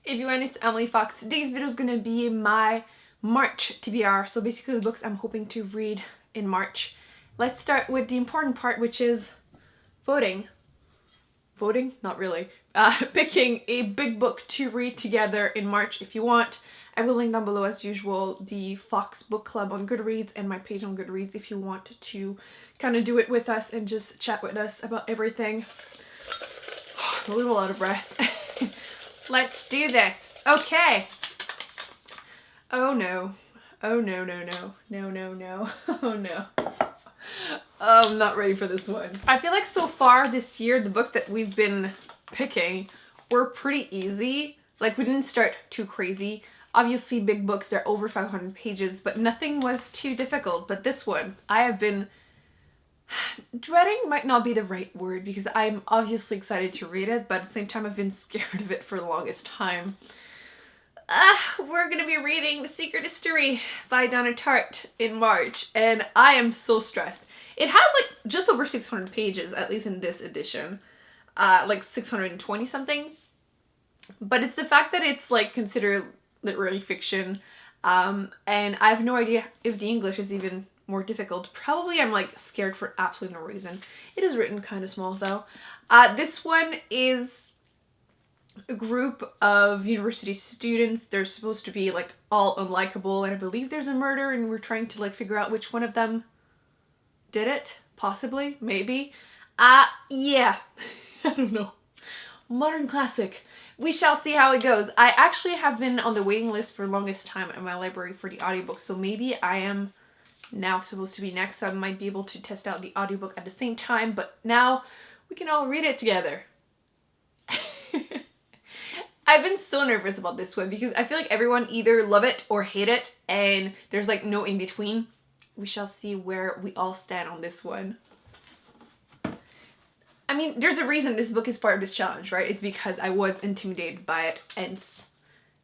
Hey everyone, it's Emily Fox. Today's video is going to be my March TBR, so basically the books I'm hoping to read in March. Let's start with the important part, which is voting. Voting? Not really. Picking a big book to read together in March if you want. I will link down below as usual the Fox book club on Goodreads and my page on Goodreads if you want to kind of do it with us and just chat with us about everything. I'm a little out of breath. Let's do this. Okay. Oh no. Oh no, no, no. No, no, no. Oh no. Oh, I'm not ready for this one. I feel like so far this year, the books that we've been picking were pretty easy. Like, we didn't start too crazy. Obviously, big books, they're over 500 pages, but nothing was too difficult. But this one, I have been dreading might not be the right word because I'm obviously excited to read it, but at the same time I've been scared of it for the longest time. We're gonna be reading The Secret History by Donna Tartt in March, and I am so stressed. It has like just over 600 pages, at least in this edition, like 620 something, but it's the fact that it's like considered literary fiction, and I have no idea if the English is even more difficult. Probably I'm like scared for absolutely no reason. It is written kind of small though. This one is a group of university students. They're supposed to be like all unlikable, and I believe there's a murder and we're trying to like figure out which one of them did it. Possibly, maybe. Yeah. I don't know. Modern classic. We shall see how it goes. I actually have been on the waiting list for the longest time at my library for the audiobook, so maybe I am now supposed to be next, so I might be able to test out the audiobook at the same time, but now we can all read it together. I've been so nervous about this one because I feel like everyone either love it or hate it, and there's like no in between. We shall see where we all stand on this one. I mean, there's a reason this book is part of this challenge, right? It's because I was intimidated by it and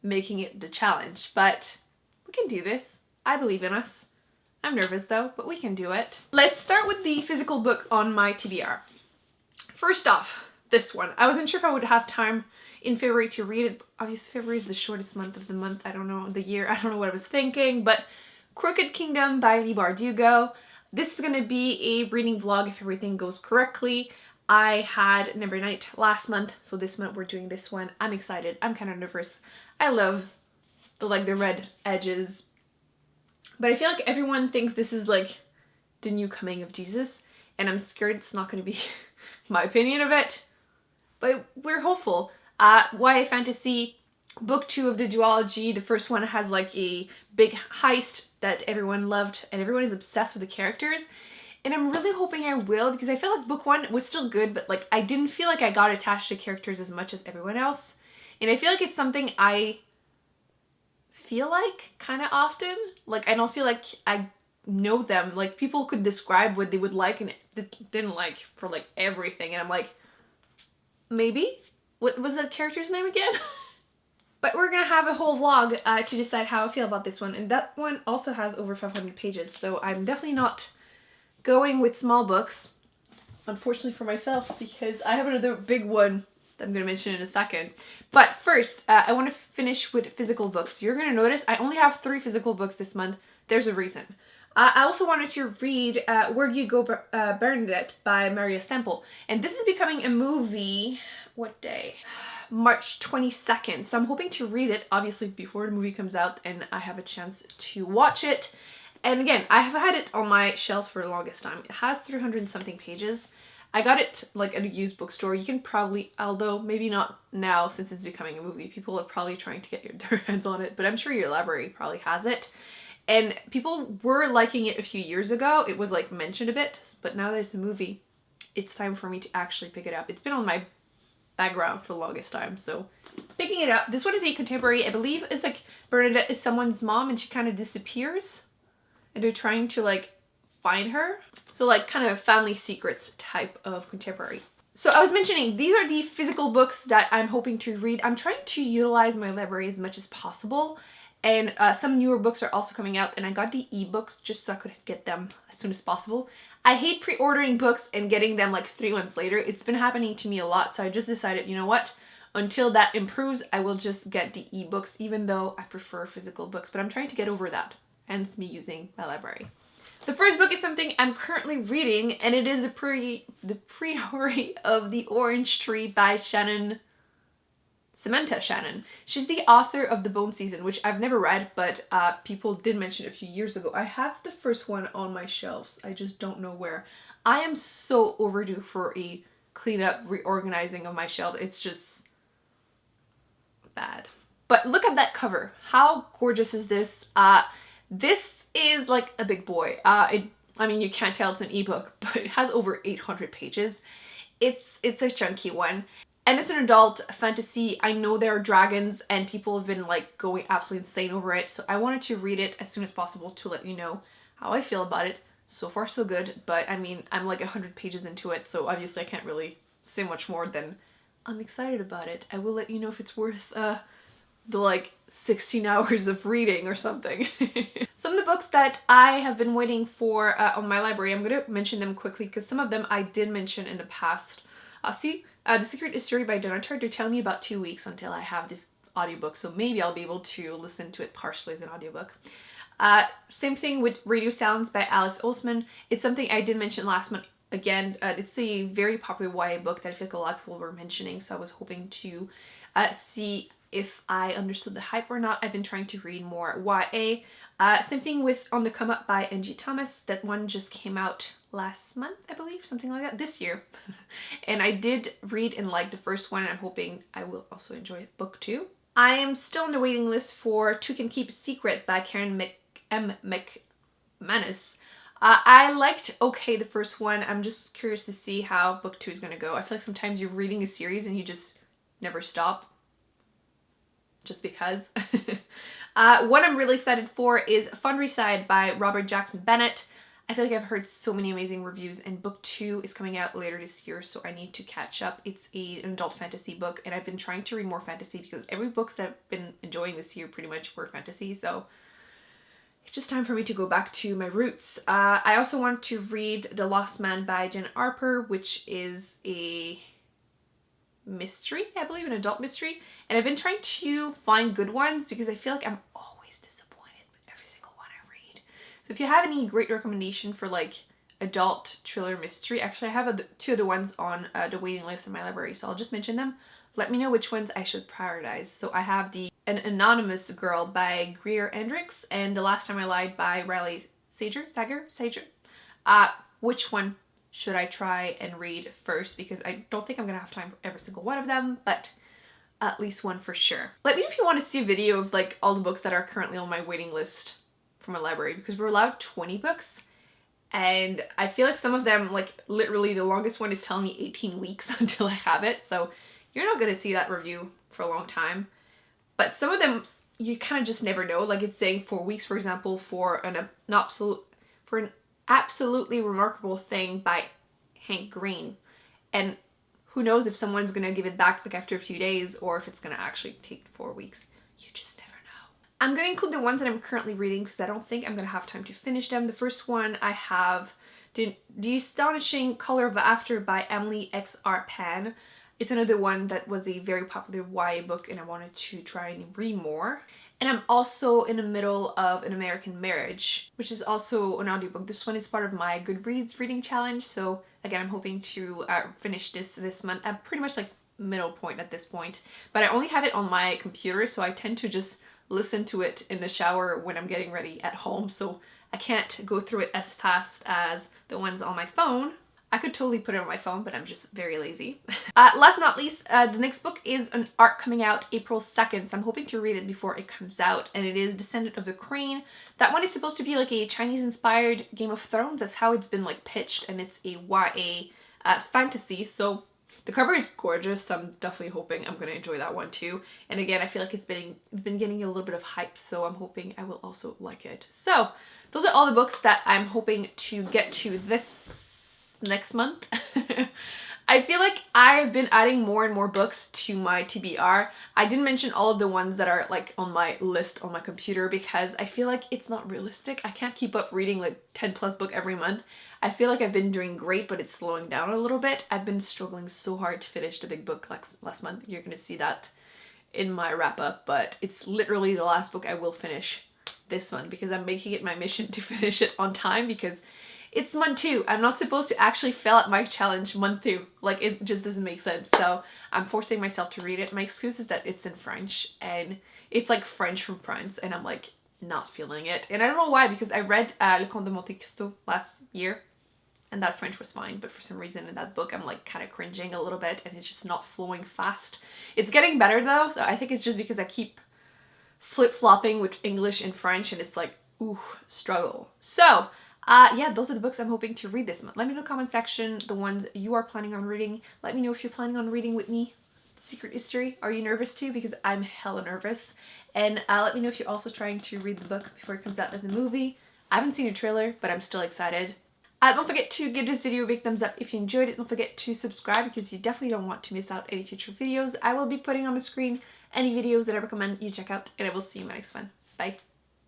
making it the challenge, but we can do this. I believe in us. I'm nervous though, but we can do it. Let's start with the physical book on my TBR. First off, this one. I wasn't sure if I would have time in February to read it. Obviously, February is the shortest month of the month. I don't know, the year. I don't know what I was thinking, but Crooked Kingdom by Leigh Bardugo. This is going to be a reading vlog if everything goes correctly. I had Number Night last month, so this month we're doing this one. I'm excited. I'm kind of nervous. I love the red edges. But I feel like everyone thinks this is like the new coming of Jesus, and I'm scared it's not going to be my opinion of it. But we're hopeful. YA fantasy, book 2 of the duology. The first one has like a big heist that everyone loved, and everyone is obsessed with the characters. And I'm really hoping I will, because I feel like book 1 was still good, but like I didn't feel like I got attached to characters as much as everyone else. And I feel like it's something I feel like kind of often. Like, I don't feel like I know them. Like, people could describe what they would like and didn't like for like everything, and I'm like, maybe? What was that character's name again? But we're gonna have a whole vlog to decide how I feel about this one, and that one also has over 500 pages, so I'm definitely not going with small books, unfortunately for myself, because I have another big one that I'm going to mention in a second. But first, I want to finish with physical books. You're going to notice I only have 3 physical books this month. There's a reason. I also wanted to read Where Do You Go, Bernadette by Maria Semple. And this is becoming a movie, what day? March 22nd. So I'm hoping to read it, obviously, before the movie comes out and I have a chance to watch it. And again, I have had it on my shelf for the longest time. It has 300 and something pages. I got it like at a used bookstore. You can probably, although maybe not now since it's becoming a movie, people are probably trying to get their hands on it, but I'm sure your library probably has it. And people were liking it a few years ago. It was like mentioned a bit, but now there's a movie. It's time for me to actually pick it up. It's been on my background for the longest time, so picking it up. This one is a contemporary. I believe it's like Bernadette is someone's mom and she kind of disappears, and they're trying to like find her. So like kind of family secrets type of contemporary. So I was mentioning, these are the physical books that I'm hoping to read. I'm trying to utilize my library as much as possible, and some newer books are also coming out, and I got the ebooks just so I could get them as soon as possible. I hate pre-ordering books and getting them like 3 months later. It's been happening to me a lot, so I just decided, you know what? Until that improves, I will just get the ebooks, even though I prefer physical books, but I'm trying to get over that, hence me using my library. The first book is something I'm currently reading, and it is the PreHurry of the Orange Tree by Samantha Shannon. She's the author of The Bone Season, which I've never read, but people did mention a few years ago. I have the first one on my shelves. I just don't know where. I am so overdue for a cleanup, reorganizing of my shelf. It's just bad. But look at that cover. How gorgeous is this? This is like a big boy. I mean, you can't tell it's an ebook, but it has over 800 pages. It's a chunky one. And it's an adult fantasy. I know there are dragons and people have been like going absolutely insane over it. So I wanted to read it as soon as possible to let you know how I feel about it. So far so good, but I mean, I'm like 100 pages into it, so obviously I can't really say much more than I'm excited about it. I will let you know if it's worth the like 16 hours of reading or something. Some of the books that I have been waiting for on my library, I'm going to mention them quickly because some of them I did mention in the past. The Secret History by Bernadette. They're telling me about 2 weeks until I have the audiobook, so maybe I'll be able to listen to it partially as an audiobook. Same thing with Radio Sounds by Alice Oseman. It's something I did mention last month. Again, it's a very popular YA book that I feel like a lot of people were mentioning, so I was hoping to see if I understood the hype or not. I've been trying to read more YA. Same thing with On the Come Up by Angie Thomas. That one just came out last month, I believe, something like that, this year. And I did read and like the first one, and I'm hoping I will also enjoy book 2. I am still on the waiting list for Two Can Keep a Secret by Karen McManus. I liked the first one. I'm just curious to see how book 2 is going to go. I feel like sometimes you're reading a series and you just never stop. Just because. What I'm really excited for is Fundraiside by Robert Jackson Bennett. I feel like I've heard so many amazing reviews, and book 2 is coming out later this year, so I need to catch up. It's an adult fantasy book, and I've been trying to read more fantasy because every books that I've been enjoying this year pretty much were fantasy, so it's just time for me to go back to my roots. I also want to read The Lost Man by Jen Harper, which is a mystery, I believe, an adult mystery. And I've been trying to find good ones because I feel like I'm always disappointed with every single one I read. So if you have any great recommendation for like adult thriller mystery, actually I have 2 other ones on the waiting list in my library, so I'll just mention them. Let me know which ones I should prioritize. So I have An Anonymous Girl by Greer Hendricks and The Last Time I Lied by Riley Sager. Which one should I try and read first? Because I don't think I'm gonna have time for every single one of them, but at least one for sure. Let me know if you want to see a video of like all the books that are currently on my waiting list for my library, because we're allowed 20 books. And I feel like some of them, like literally the longest one is telling me 18 weeks until I have it. So you're not going to see that review for a long time. But some of them, you kind of just never know. Like it's saying 4 weeks, for example, for an absolutely remarkable thing by Hank Green. And who knows if someone's going to give it back like after a few days or if it's going to actually take 4 weeks. You just never know. I'm going to include the ones that I'm currently reading because I don't think I'm going to have time to finish them. The first one I have The Astonishing Color of After by Emily X.R. Pan. It's another one that was a very popular YA book and I wanted to try and read more. And I'm also in the middle of An American Marriage, which is also an audiobook. This one is part of my Goodreads Reading Challenge. So again, I'm hoping to finish this month. I'm pretty much like middle point at this point, but I only have it on my computer. So I tend to just listen to it in the shower when I'm getting ready at home. So I can't go through it as fast as the ones on my phone. I could totally put it on my phone, but I'm just very lazy. Last but not least, the next book is an arc coming out April 2nd, so I'm hoping to read it before it comes out, and it is Descendant of the Crane. That one is supposed to be like a Chinese-inspired Game of Thrones. That's how it's been like pitched, and it's a YA fantasy, so the cover is gorgeous, so I'm definitely hoping I'm going to enjoy that one too. And again, I feel like it's been getting a little bit of hype, so I'm hoping I will also like it. So those are all the books that I'm hoping to get to this next month. I feel like I've been adding more and more books to my TBR. I didn't mention all of the ones that are like on my list on my computer because I feel like it's not realistic. I can't keep up reading like 10 plus book every month. I feel like I've been doing great, but it's slowing down a little bit. I've been struggling so hard to finish the big book last month. You're gonna see that in my wrap up, but it's literally the last book I will finish this month because I'm making it my mission to finish it on time because it's month 2. I'm not supposed to actually fail at my challenge month 2. Like, it just doesn't make sense. So I'm forcing myself to read it. My excuse is that it's in French and it's like French from France and I'm like not feeling it. And I don't know why, because I read Le Comte de Monte Cristo last year and that French was fine, but for some reason in that book I'm like kind of cringing a little bit and it's just not flowing fast. It's getting better though, so I think it's just because I keep flip-flopping with English and French and it's like, ooh, struggle. So yeah, those are the books I'm hoping to read this month. Let me know in the comment section the ones you are planning on reading. Let me know if you're planning on reading with me Secret History. Are you nervous too? Because I'm hella nervous. And let me know if you're also trying to read the book before it comes out as a movie. I haven't seen a trailer, but I'm still excited. Don't forget to give this video a big thumbs up if you enjoyed it. Don't forget to subscribe because you definitely don't want to miss out any future videos. I will be putting on the screen any videos that I recommend you check out, and I will see you in my next one. Bye.